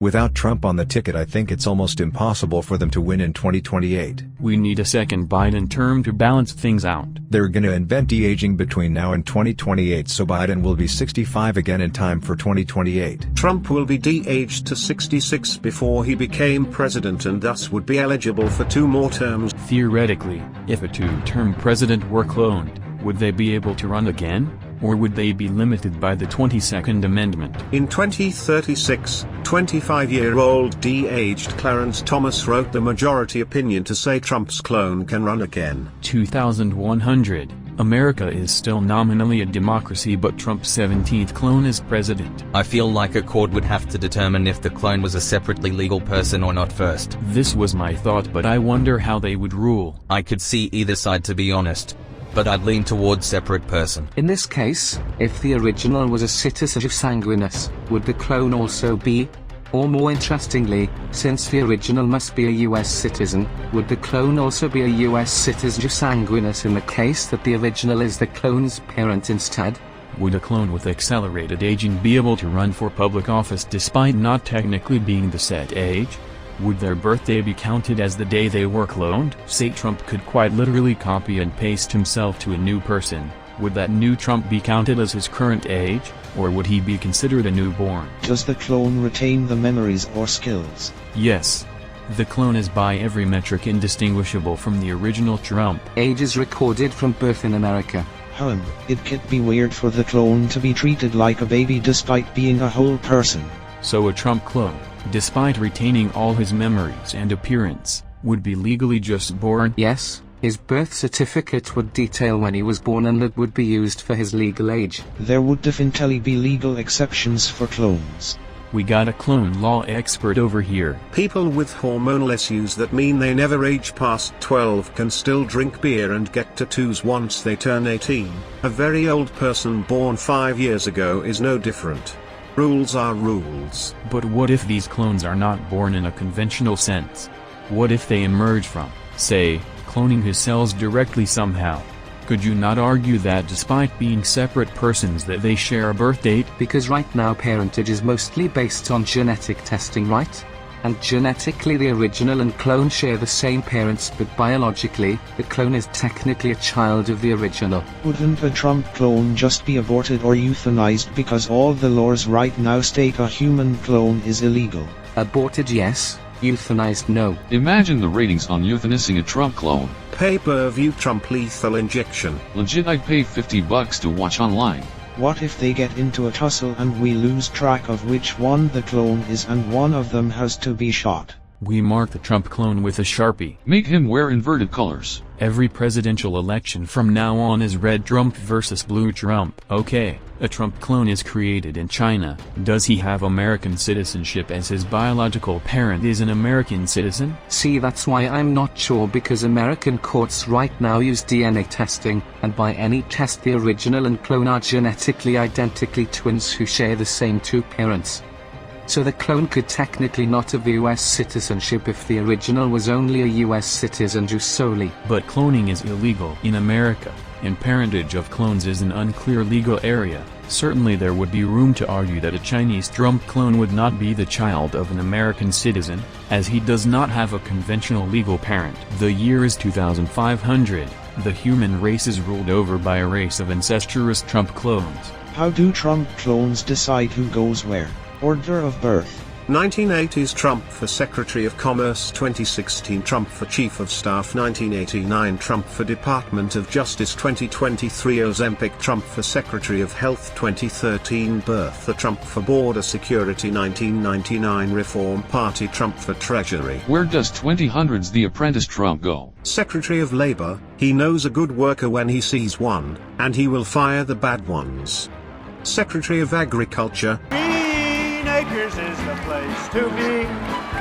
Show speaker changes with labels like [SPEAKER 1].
[SPEAKER 1] Without Trump on the ticket, I think it's almost impossible for them to win in 2028.
[SPEAKER 2] We need a second Biden term to balance things out.
[SPEAKER 1] They're gonna invent de-aging between now and 2028, so Biden will be 65 again in time for 2028.
[SPEAKER 3] Trump will be de-aged to 66 before he became president and thus would be eligible for 2 more terms.
[SPEAKER 2] Theoretically, if a 2-term president were cloned, would they be able to run again? Or would they be limited by the 22nd Amendment?
[SPEAKER 3] In 2036, 25-year-old de-aged Clarence Thomas wrote the majority opinion to say Trump's clone can run again.
[SPEAKER 2] 2100, America is still nominally a democracy, but Trump's 17th clone is president.
[SPEAKER 4] I feel like a court would have to determine if the clone was a separately legal person or not first.
[SPEAKER 2] This was my thought, but I wonder how they would rule.
[SPEAKER 4] I could see either side, to be honest, but I'd lean towards separate person.
[SPEAKER 5] In this case, if the original was a citizen jus sanguinis, would the clone also be? Or more interestingly, since the original must be a US citizen, would the clone also be a US citizen jus sanguinis in the case that the original is the clone's parent instead?
[SPEAKER 2] Would a clone with accelerated aging be able to run for public office despite not technically being the set age? Would their birthday be counted as the day they were cloned? Say Trump could quite literally copy and paste himself to a new person. Would that new Trump be counted as his current age, or would he be considered a newborn?
[SPEAKER 6] Does the clone retain the memories or skills?
[SPEAKER 2] Yes. The clone is by every metric indistinguishable from the original Trump.
[SPEAKER 5] Age is recorded from birth in America.
[SPEAKER 6] It could be weird for the clone to be treated like a baby despite being a whole person.
[SPEAKER 2] So a Trump clone, despite retaining all his memories and appearance, would be legally just born?
[SPEAKER 5] Yes, his birth certificate would detail when he was born and that would be used for his legal age.
[SPEAKER 6] There would definitely be legal exceptions for clones.
[SPEAKER 2] We got a clone law expert over here.
[SPEAKER 3] People with hormonal issues that mean they never age past 12 can still drink beer and get tattoos once they turn 18. A very old person born 5 years ago is no different. Rules are rules.
[SPEAKER 2] But what if these clones are not born in a conventional sense? What if they emerge from, say, cloning his cells directly somehow? Could you not argue that despite being separate persons that they share a birth date?
[SPEAKER 5] Because right now parentage is mostly based on genetic testing, right? And genetically the original and clone share the same parents, but biologically, the clone is technically a child of the original.
[SPEAKER 6] Wouldn't a Trump clone just be aborted or euthanized because all the laws right now state a human clone is illegal?
[SPEAKER 5] Aborted yes, euthanized no.
[SPEAKER 7] Imagine the ratings on euthanizing a Trump clone.
[SPEAKER 3] Pay-per-view Trump lethal injection.
[SPEAKER 7] Legit, I'd pay $50 to watch online.
[SPEAKER 6] What if they get into a tussle and we lose track of which one the clone is and one of them has to be shot?
[SPEAKER 2] We mark the Trump clone with a Sharpie.
[SPEAKER 7] Make him wear inverted colors.
[SPEAKER 2] Every presidential election from now on is red Trump versus blue Trump. Okay, a Trump clone is created in China. Does he have American citizenship as his biological parent is an American citizen?
[SPEAKER 5] See, that's why I'm not sure, because American courts right now use DNA testing, and by any test the original and clone are genetically identically twins who share the same 2 parents. So the clone could technically not have US citizenship if the original was only a US citizen jus soli.
[SPEAKER 2] But cloning is illegal in America, and parentage of clones is an unclear legal area. Certainly there would be room to argue that a Chinese Trump clone would not be the child of an American citizen, as he does not have a conventional legal parent. The year is 2500. The human race is ruled over by a race of incestuous Trump clones.
[SPEAKER 6] How do Trump clones decide who goes where? Order of birth.
[SPEAKER 3] 1980s Trump for Secretary of Commerce, 2016 Trump for Chief of Staff, 1989 Trump for Department of Justice, 2023 Ozempic Trump for Secretary of Health, 2013 Birth the Trump for Border Security, 1999 Reform Party Trump for Treasury.
[SPEAKER 7] Where does 2000s The Apprentice Trump go?
[SPEAKER 3] Secretary of Labor, he knows a good worker when he sees one, and he will fire the bad ones. Secretary of Agriculture,
[SPEAKER 8] Green Acres is the place to be.